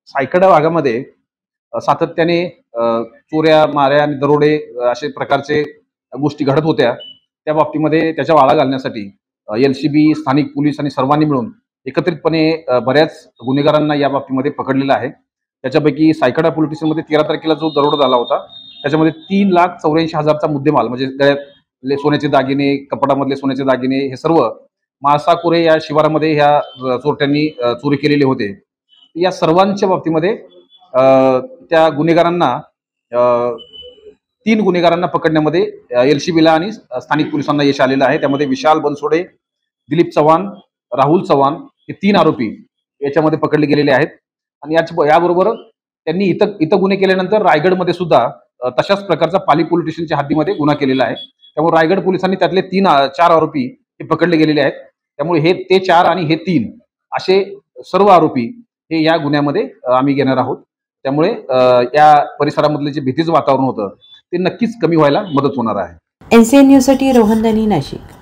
सायकडा भागामध्ये सातत्याने चोऱ्या, माऱ्या आणि दरोडे असे प्रकारचे गोष्टी घडत होत्या. त्या बाबतीमध्ये त्याच्या आळा घालण्यासाठी LCB, स्थानिक पोलीस आणि सर्वांनी मिळून एकत्रितपणे बऱ्याच गुन्हेगारांना या बाबतीमध्ये पकडलेलं आहे. त्याच्यापैकी सायकडा पोलीस स्टेशनमध्ये 13 तारखेला जो दरोडा झाला होता, त्याच्यामध्ये 3,84,000चा मुद्देमाल म्हणजे गळ्यातले सोन्याचे दागिने, कपाटामधले सोन्याचे दागिने हे सर्व म्हाळसाकुरे या शिवारामध्ये ह्या चोरट्यांनी चोरी केलेले होते. या सर्वांच्या बाबतीमध्ये त्या गुन्हेगारांना अ, 3 गुन्हेगारांना पकडण्यामध्ये LCBला आणि स्थानिक पोलिसांना यश आलेलं आहे. त्यामध्ये विशाल बनसोडे, दिलीप चव्हाण, राहुल चव्हाण हे 3 आरोपी याच्यामध्ये पकडले गेलेले आहेत. आणि याबरोबर त्यांनी इथं इथं गुन्हे केल्यानंतर रायगडमध्ये सुद्धा तशाच प्रकारचा पाली पोलीस स्टेशनच्या हद्दीमध्ये गुन्हा केलेला आहे. त्यामुळे रायगड पोलिसांनी त्यातले 4 आरोपी हे पकडले गेलेले आहेत. त्यामुळे हे ते 4 आणि हे 3 असे सर्व आरोपी हे या गुन्ह्यामध्ये आम्ही घेणार आहोत. त्यामुळे या परिसरामधले जे भीतीचं वातावरण होतं ते नक्कीच कमी व्हायला मदत होणार आहे. NCN न्यूजसाठी रोहन दानी, नाशिक.